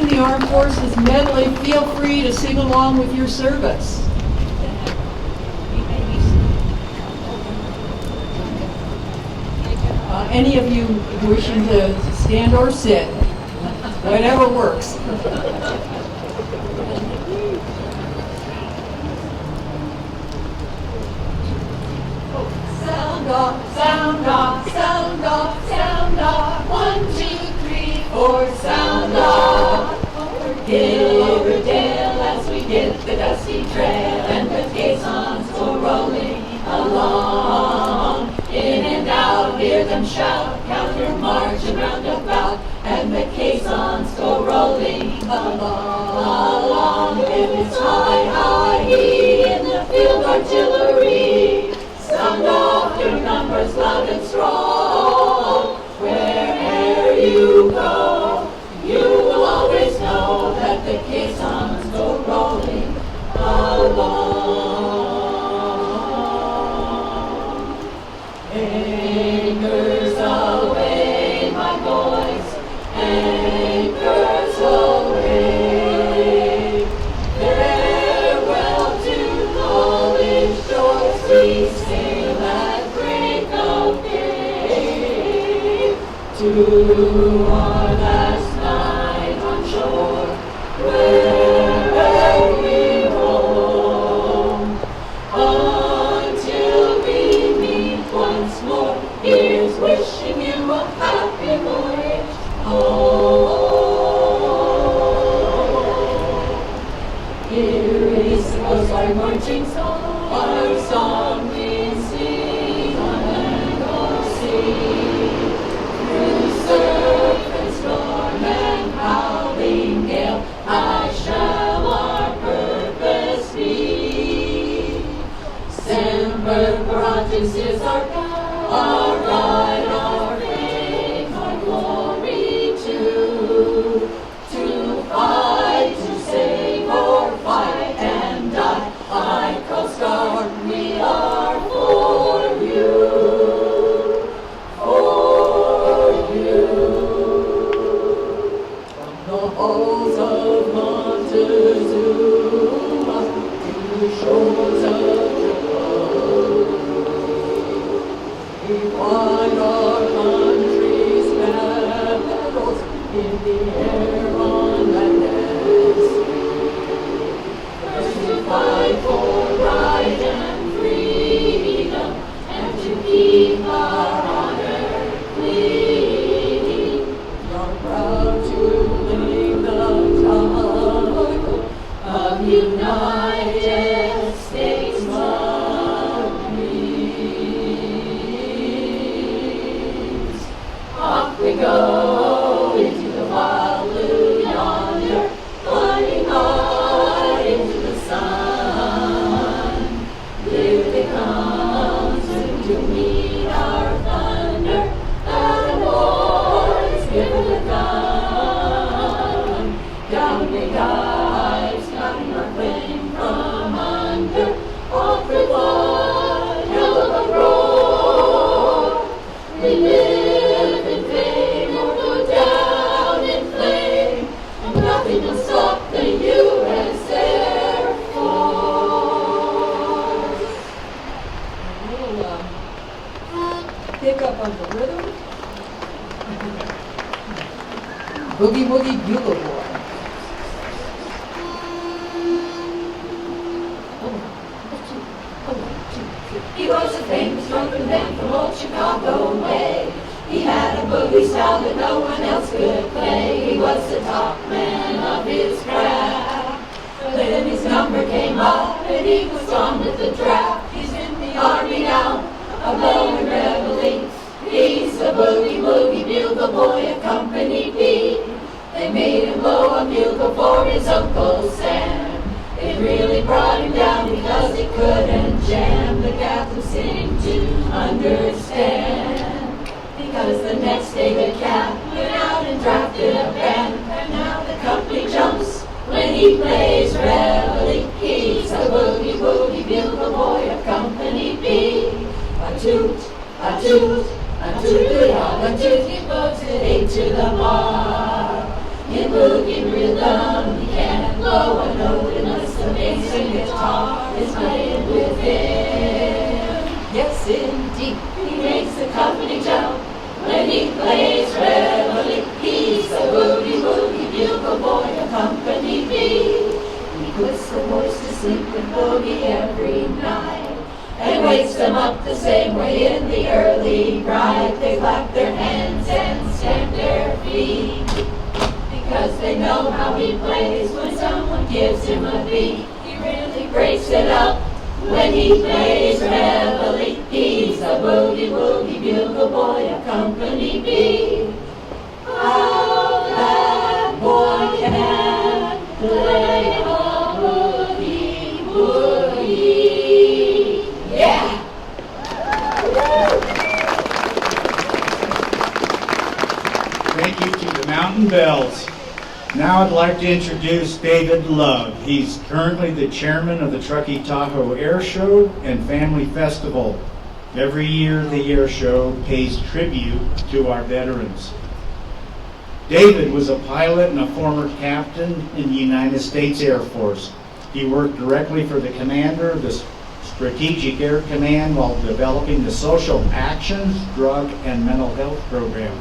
in the Armed Forces medley, feel free to sing along with your service. Any of you wishing to stand or sit, whatever works. Sound off, sound off, sound off, sound off. 1, 2, 3, 4, sound off. Hill over dale as we get the dusty trail and the caissons go rolling along. In and out, hear them shout, counter marching roundabout, and the caissons go rolling along. If it's high, high, in the field artillery, sound off your numbers loud and strong. Wherever you go, you will always know that the caissons go rolling along. Anchors away, my boys, anchors away. Farewell to Polish shores, we sail at break of day. To our last night on shore, wherever we roam, until we meet once more. Here's wishing you a happy voyage home. Here is our marching song, our song we sing on land or sea. Through surf and storm and howling gale, high shall our purpose be. Semper Paratus is our God, our faith, our glory too. To fight, to save, or fight and die, I Coast Guard, we are for you. The halls of Montezuma to the shores of Truckee, we find our country's medals in the air, on land and sea. First to fight for right and freedom, and to keep our honor clean. We are proud to claim the title of United States Marines. Off we go into the wild blue yonder, flying high into the sun. Here they come soon to meet our thunder. And boys, give it a gun. Down we dive, starting our flame from under. Off we fly, hell of a roar. We live in fame or go down in flame, and nothing will stop the U.S. Air Force. A little pick up on the rhythm. Boogie Woogie Bugle Boy. He was a famous drunken man from old Chicago way. He had a boogie style that no one else could play. He was the top man of his craft. Then his number came up and he was on with the draft. He's in the army now, a blowing reveille. He's the boogie woogie bugle boy of Company B. They made him blow a bugle for his Uncle Sam. It really brought him down because he couldn't jam. The captain seemed to understand, because the next day the cap went out and drafted a band. And now the company jumps when he plays reveille. He's a boogie woogie bugle boy of Company B. A toot, a toot, a toot, a toot, he puts it 8 to the bar. in boogie rhythm. He can't blow a note unless the bass and guitar is playing with him. Yes, indeed, he makes the company jump when he plays reveille. He's a boogie woogie bugle boy, a company bee. He puts the boys to sleep with boogie every night and wakes them up the same way in the early bright. They clap their hands and stamp their feet because they know how he plays. When someone gives him a beat, he really breaks it up. When he plays reveille, he's a boogie woogie bugle boy, a company bee. How that boy can play a boogie woogie. Yeah! Thank you to the Mountain Bells. Now I'd like to introduce David Love. He's currently the chairman of the Truckee Tahoe Air Show and Family Festival. Every year the air show pays tribute to our veterans. David was a pilot and a former captain in the United States Air Force. He worked directly for the commander of the Strategic Air Command while developing the Social Actions, Drug, and Mental Health Program.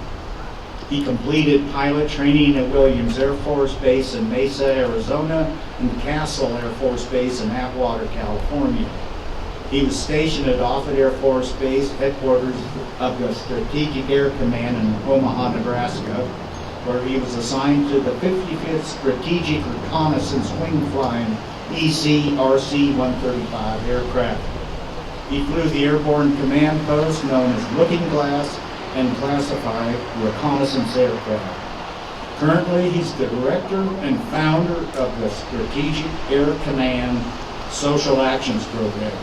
He completed pilot training at Williams Air Force Base in Mesa, Arizona, and Castle Air Force Base in Atwater, California. He was stationed at Offutt Air Force Base, headquarters of the Strategic Air Command in Omaha, Nebraska, where he was assigned to the 55th Strategic Reconnaissance Wing Flying EC-RC-135 aircraft. He flew the airborne command post known as Looking Glass and classified reconnaissance aircraft. Currently, he's the director and founder of the Strategic Air Command Social Actions Program.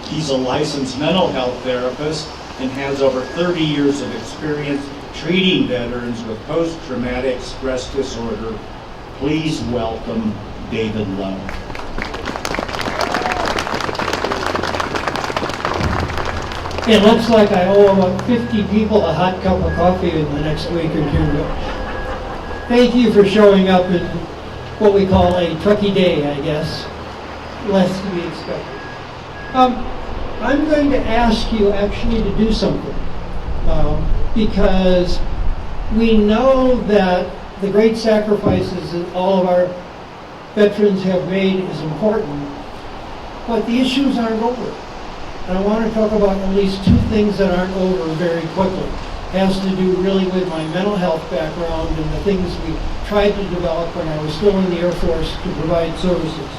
He's a licensed mental health therapist and has over 30 years of experience treating veterans with post-traumatic stress disorder. Please welcome David Love. It looks like I owe about 50 people a hot cup of coffee in the next week or two. Thank you for showing up in what we call a Truckee Day, I guess. Less to be expected. I'm going to ask you actually to do something because we know that the great sacrifices that all of our veterans have made is important, but the issues aren't over. And I want to talk about at least two things that aren't over very quickly. It has to do really with my mental health background and the things we tried to develop when I was still in the Air Force to provide services.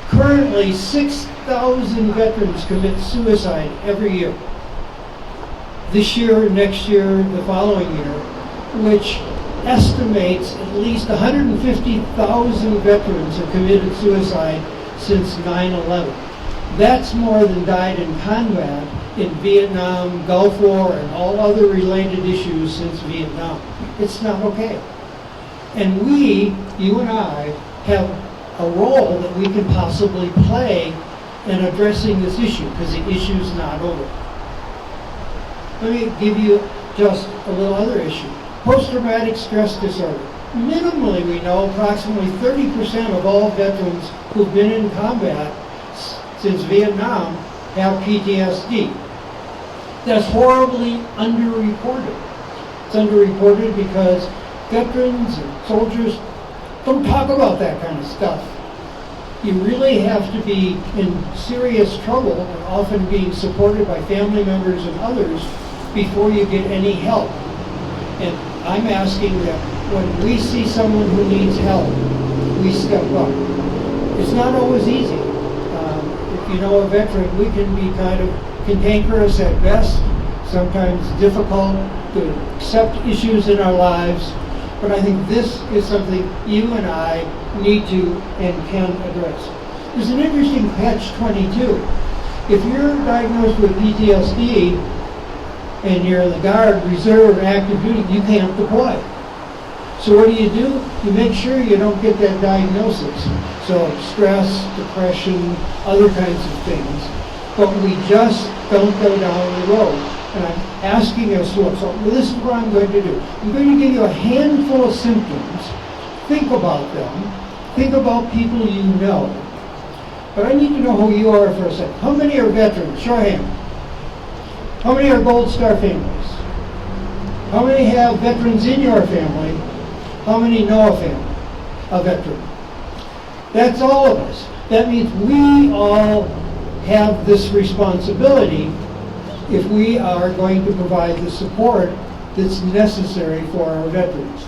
Currently, 6,000 veterans commit suicide every year. This year, next year, the following year, which estimates at least 150,000 veterans have committed suicide since 9/11. That's more than died in combat in Vietnam, Gulf War, and all other related issues since Vietnam. It's not okay. And we, you and I, have a role that we can possibly play in addressing this issue, because the issue's not over. Let me give you just a little other issue. Post-traumatic stress disorder. Minimally, we know approximately 30% of all veterans who've been in combat since Vietnam have PTSD. That's horribly underreported. It's underreported because veterans and soldiers don't talk about that kind of stuff. You really have to be in serious trouble and often being supported by family members and others before you get any help. And I'm asking that when we see someone who needs help, we step up. It's not always easy. If you know a veteran, we can be kind of cantankerous at best, sometimes difficult to accept issues in our lives, but I think this is something you and I need to and can address. There's an interesting catch-22. If you're diagnosed with PTSD and you're in the Guard, Reserve, active duty, you can't deploy. So what do? You make sure you don't get that diagnosis. So stress, depression, other kinds of things. But we just don't go down the road. And I'm asking us to look. So this is what I'm going to do. I'm going to give you a handful of symptoms. Think about them. Think about people you know. But I need to know who you are for a second. How many are veterans? Show of hands. How many are Gold Star families? How many have veterans in your family? How many know a veteran? That's all of us. That means we all have this responsibility if we are going to provide the support that's necessary for our veterans.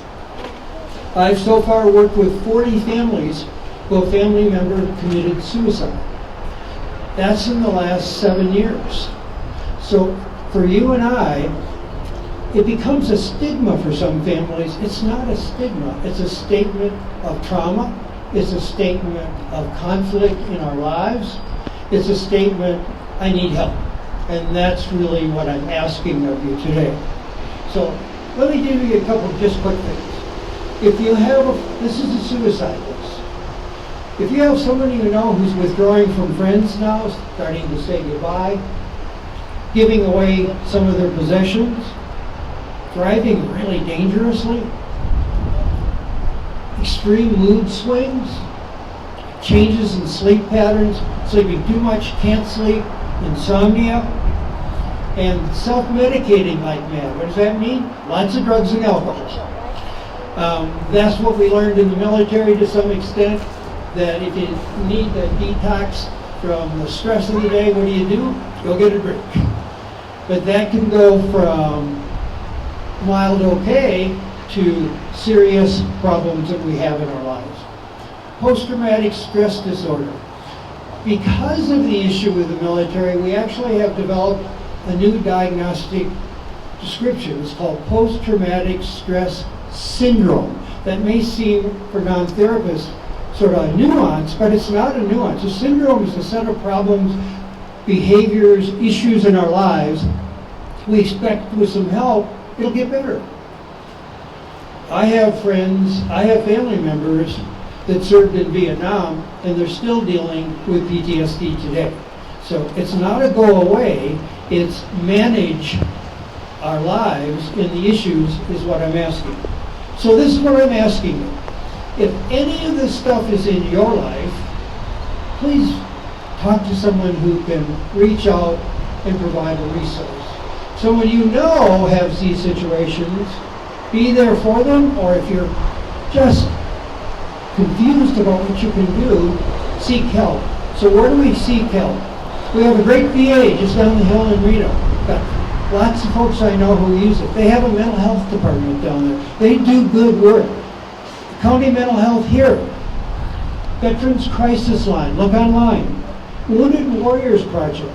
I've so far worked with 40 families who a family member committed suicide. That's in the last 7 years. So for you and I, it becomes a stigma for some families. It's not a stigma. It's a statement of trauma. It's a statement of conflict in our lives. It's a statement, I need help. And that's really what I'm asking of you today. So let me give you a couple of just quick things. If you have, this is a suicide list. If you have somebody you know who's withdrawing from friends now, starting to say goodbye, giving away some of their possessions, driving really dangerously, extreme mood swings, changes in sleep patterns, sleeping too much, can't sleep, insomnia, and self-medicating like mad. What does that mean? Lots of drugs and alcohol. That's what we learned in the military to some extent, that if you need a detox from the stress of the day, what do? Go get a drink. But that can go from mild okay to serious problems that we have in our lives. Post-traumatic stress disorder. Because of the issue with the military, we actually have developed a new diagnostic description. It's called post-traumatic stress syndrome. That may seem, for non-therapists, sort of a nuance, but it's not a nuance. A syndrome is a set of problems, behaviors, issues in our lives. We expect with some help, it'll get better. I have friends, I have family members that served in Vietnam, and they're still dealing with PTSD today. So it's not a go away, it's manage our lives in the issues is what I'm asking. So this is what I'm asking you. If any of this stuff is in your life, please talk to someone who can reach out and provide a resource. Someone you know has these situations, be there for them, or if you're just confused about what you can do, seek help. So where do we seek help? We have a great VA just down the hill in Reno. Got lots of folks I know who use it. They have a mental health department down there. They do good work. County Mental Health here. Veterans Crisis Line, look online. Wounded Warriors Project.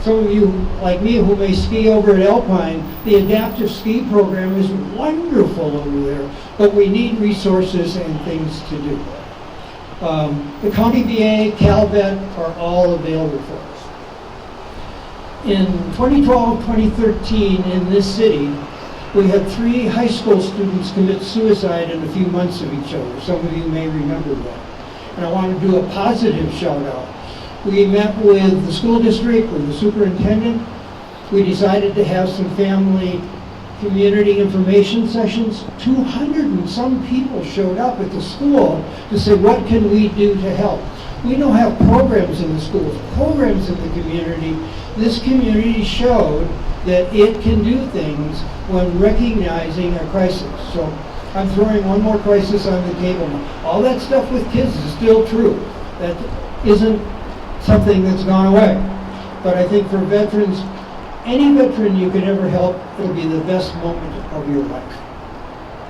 Some of you, like me, who may ski over at Alpine, the adaptive ski program is wonderful over there, but we need resources and things to do. The County VA, CalVet are all available for us. In 2012-2013 in this city, we had 3 high school students commit suicide in a few months of each other. Some of you may remember that. And I want to do a positive shout out. We met with the school district, with the superintendent. We decided to have some family community information sessions. 200 and some people showed up at the school to say, what can we do to help? We don't have programs in the schools, programs in the community. This community showed that it can do things when recognizing a crisis. So I'm throwing one more crisis on the table now. All that stuff with kids is still true. That isn't something that's gone away. But I think for veterans, any veteran you can ever help, it'll be the best moment of your life.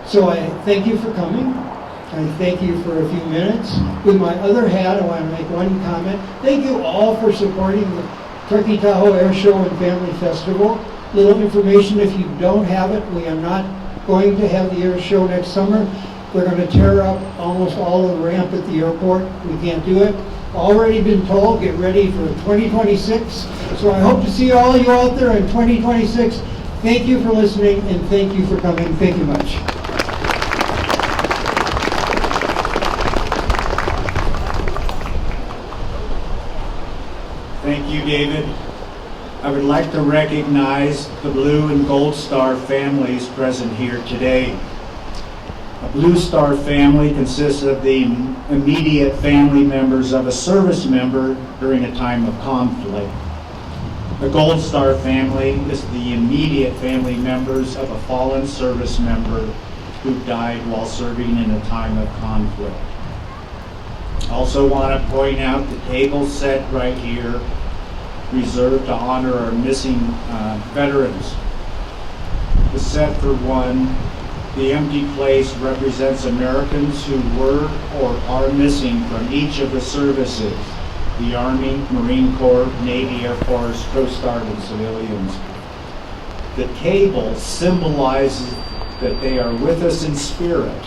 So I thank you for coming. I thank you for a few minutes. With my other hat, I want to make one comment. Thank you all for supporting the Truckee Tahoe Air Show and Family Festival. Little information, if you don't have it, we are not going to have the air show next summer. We're going to tear up almost all of the ramp at the airport. We can't do it. Already been told, get ready for 2026. So I hope to see all of you out there in 2026. Thank you for listening and thank you for coming. Thank you much. Thank you, David. I would like to recognize the Blue and Gold Star families present here today. A Blue Star family consists of the immediate family members of a service member during a time of conflict. The Gold Star family is the immediate family members of a fallen service member who died while serving in a time of conflict. I also want to point out the table set right here, reserved to honor our missing veterans. The set for one, the empty place represents Americans who were or are missing from each of the services: the Army, Marine Corps, Navy, Air Force, Coast Guard, and civilians. The table symbolizes that they are with us in spirit.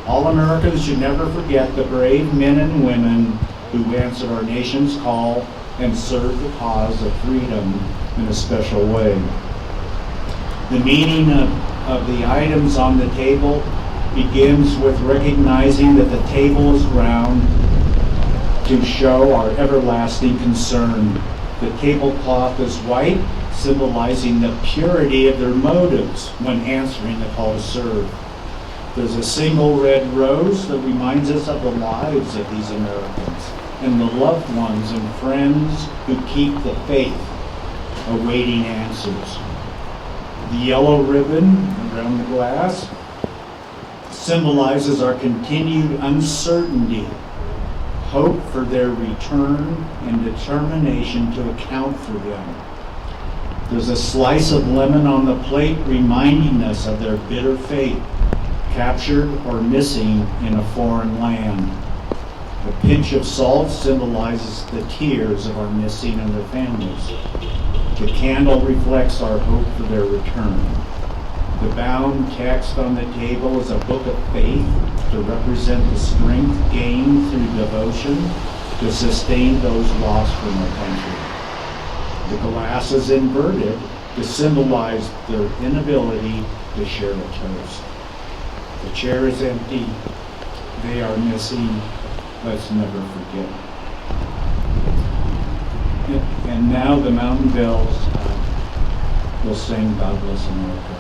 All Americans should never forget the brave men and women who answered our nation's call and served the cause of freedom in a special way. The meaning of the items on the table begins with recognizing that the table is round to show our everlasting concern. The tablecloth is white, symbolizing the purity of their motives when answering the call to serve. There's a single red rose that reminds us of the lives of these Americans and the loved ones and friends who keep the faith, awaiting answers. The yellow ribbon around the glass symbolizes our continued uncertainty, hope for their return, and determination to account for them. There's a slice of lemon on the plate reminding us of their bitter fate, captured or missing in a foreign land. A pinch of salt symbolizes the tears of our missing and their families. The candle reflects our hope for their return. The bound text on the table is a book of faith to represent the strength gained through devotion to sustain those lost from our country. The glass is inverted to symbolize their inability to share a toast. The chair is empty. They are missing. Let's never forget. And now the Mountain Bells will sing God Bless America.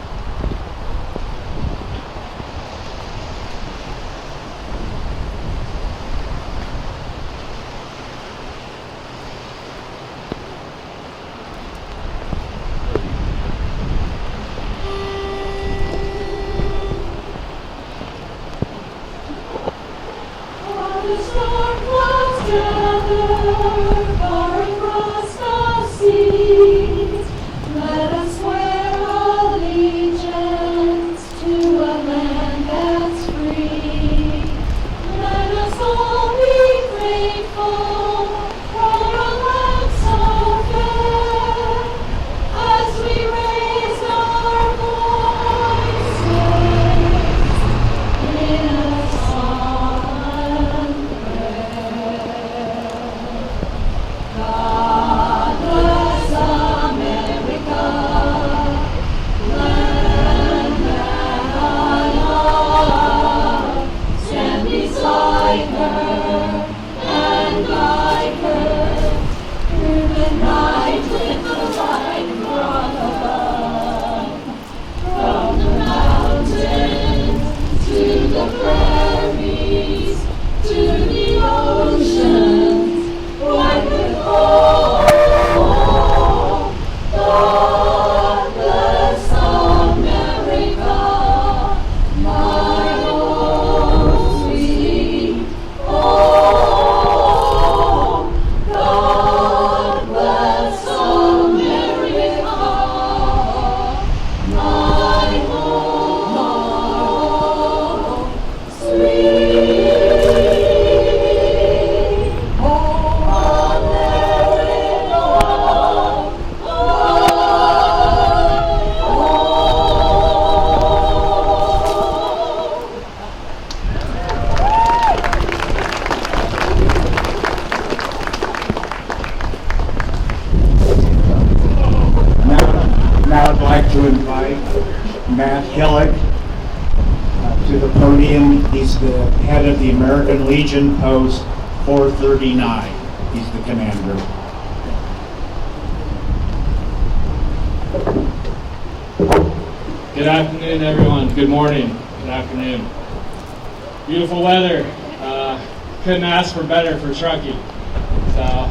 The storm clouds gather far across the seas. Let us swear allegiance to a land that's free. Let us all be grateful for a land so fair, as we raise our voices in a song. God bless America, land that I love. Stand beside her and guide her through the night with the light from above. From the mountains to the prairies to the oceans, white with gold. God bless America, my home sweet home. God bless America, my home sweet home. Now I'd like to invite Matt Hillick to the podium. He's the head of the American Legion Post 439. He's the commander. Good afternoon, everyone. Good morning. Good afternoon. Beautiful weather. Couldn't ask for better for Truckee. So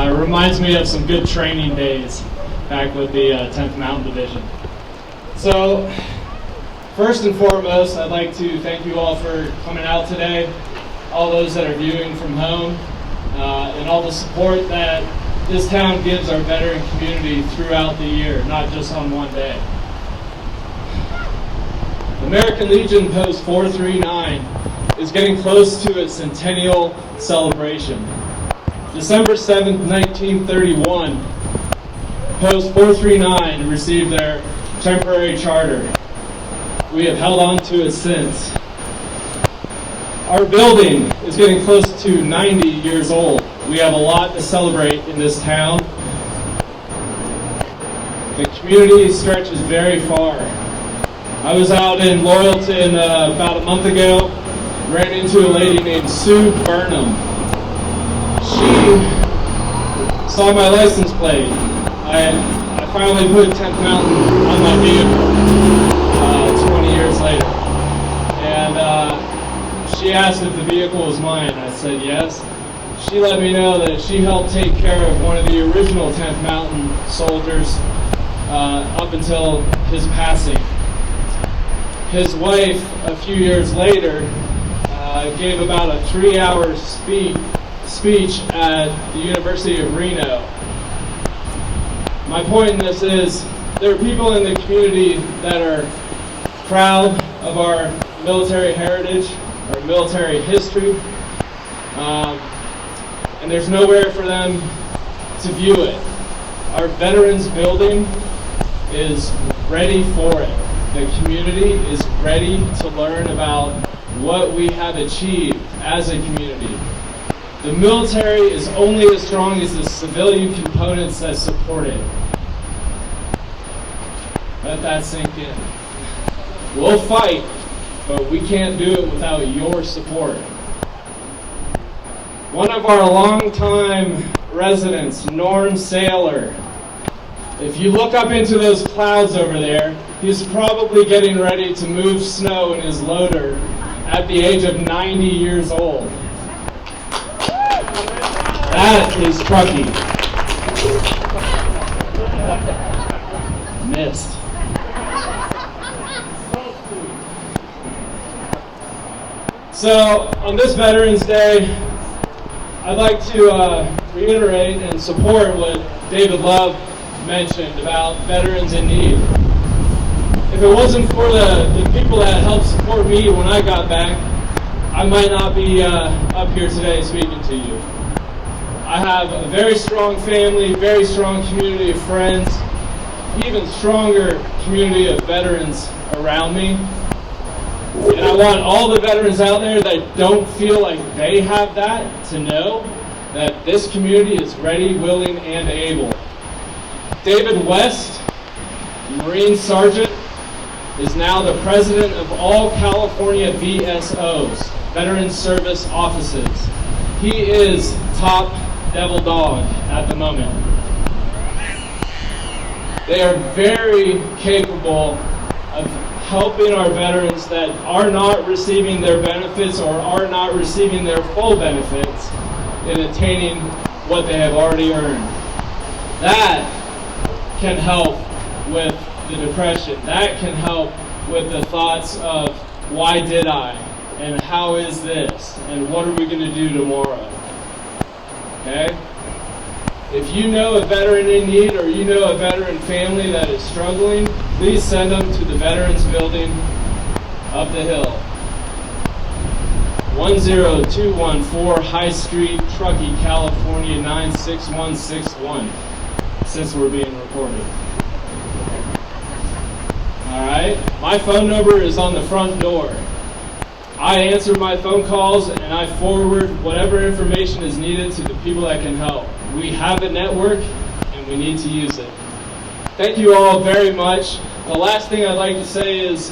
it reminds me of some good training days back with the 10th Mountain Division. So first and foremost, I'd like to thank you all for coming out today, all those that are viewing from home, and all the support that this town gives our veteran community throughout the year, not just on one day. American Legion Post 439 is getting close to its centennial celebration. December 7th, 1931, Post 439 received their temporary charter. We have held on to it since. Our building is getting close to 90 years old. We have a lot to celebrate in this town. The community stretches very far. I was out in Loyalton about a month ago, ran into a lady named Sue Burnham. She saw my license plate. I finally put 10th Mountain on my vehicle 20 years later. And she asked if the vehicle was mine. I said yes. She let me know that she helped take care of one of the original 10th Mountain soldiers up until his passing. His wife, a few years later, gave about a 3-hour speech at the University of Reno. My point in this is there are people in the community that are proud of our military heritage, our military history, and there's nowhere for them to view it. Our Veterans Building is ready for it. The community is ready to learn about what we have achieved as a community. The military is only as strong as the civilian components that support it. Let that sink in. We'll fight, but we can't do it without your support. One of our longtime residents, Norm Saylor, if you look up into those clouds over there, he's probably getting ready to move snow in his loader at the age of 90 years old. That is Truckee. Missed. So, on this Veterans Day, I'd like to reiterate and support what David Love mentioned about veterans in need. If it wasn't for the people that helped support me when I got back, I might not be up here today speaking to you. I have a very strong family, very strong community of friends, even stronger community of veterans around me. And I want all the veterans out there that don't feel like they have that to know that this community is ready, willing, and able. David West, Marine Sergeant, is now the president of all California VSOs, Veteran Service Offices. He is top devil dog at the moment. They are very capable of helping our veterans that are not receiving their benefits or are not receiving their full benefits in attaining what they have already earned. That can help with the depression. That can help with the thoughts of why did I and how is this and what are we going to do tomorrow. Okay? If you know a veteran in need or you know a veteran family that is struggling, please send them to the Veterans Building up the hill. 10214 High Street, Truckee, California 96161, since we're being recorded. Alright, my phone number is on the front door. I answer my phone calls and I forward whatever information is needed to the people that can help. We have a network and we need to use it. Thank you all very much. The last thing I'd like to say is,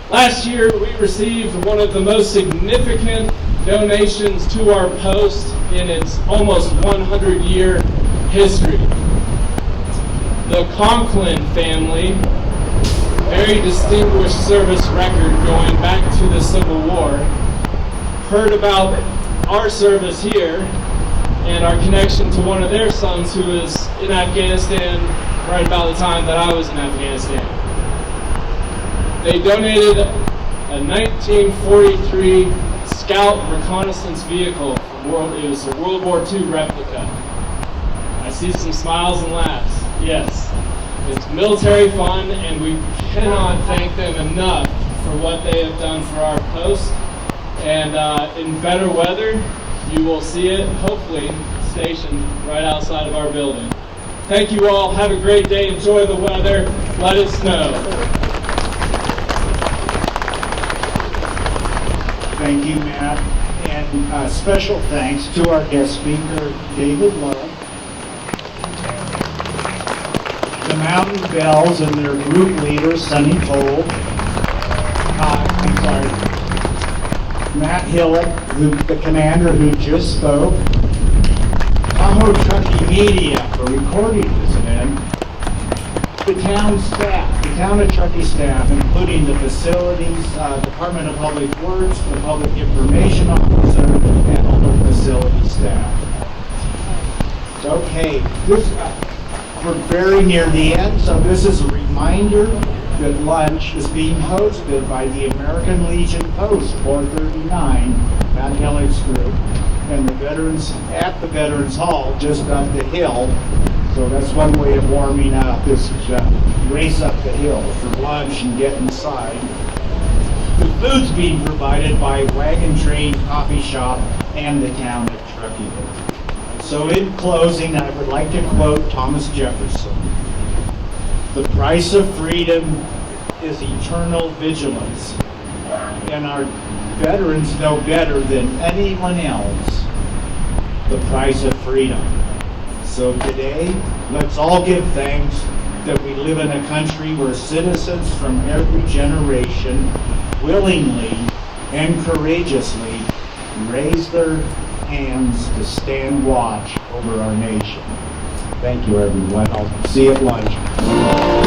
last year we received one of the most significant donations to our post in its almost 100-year history. The Conklin family, very very distinguished service record going back to the Civil War, heard about our service here and our connection to one of their sons who was in Afghanistan right about the time that I was in Afghanistan. They donated a 1943 Scout reconnaissance vehicle. It was a World War II replica. I see some smiles and laughs. Yes, it's military fun, and we cannot thank them enough for what they have done for our post. And in better weather, you will see it, hopefully, stationed right outside of our building. Thank you all. Have a great day. Enjoy the weather. Let it snow. Thank you, Matt. And special thanks to our guest speaker, David Love. The Mountain Bells and their group leader, Sonny Cole. Matt Hillick, the commander who just spoke. Tahoe Truckee Media for recording this event. The town staff, the town of Truckee staff, including the facilities, Department of Public Works, the Public Information Officer, and all the facility staff. Okay, we're very near the end, so this is a reminder that lunch is being hosted by the American Legion Post 439, Matt Hillick's group, and the veterans at the Veterans Hall just up the hill. So that's one way of warming up, this race up the hill for lunch and get inside. The food's being provided by Wagon Train Coffee Shop and the town of Truckee. So in closing, I would like to quote Thomas Jefferson. The price of freedom is eternal vigilance, and our veterans know better than anyone else the price of freedom. So today, let's all give thanks that we live in a country where citizens from every generation willingly and courageously raise their hands to stand watch over our nation. Thank you, everyone. I'll see you at lunch.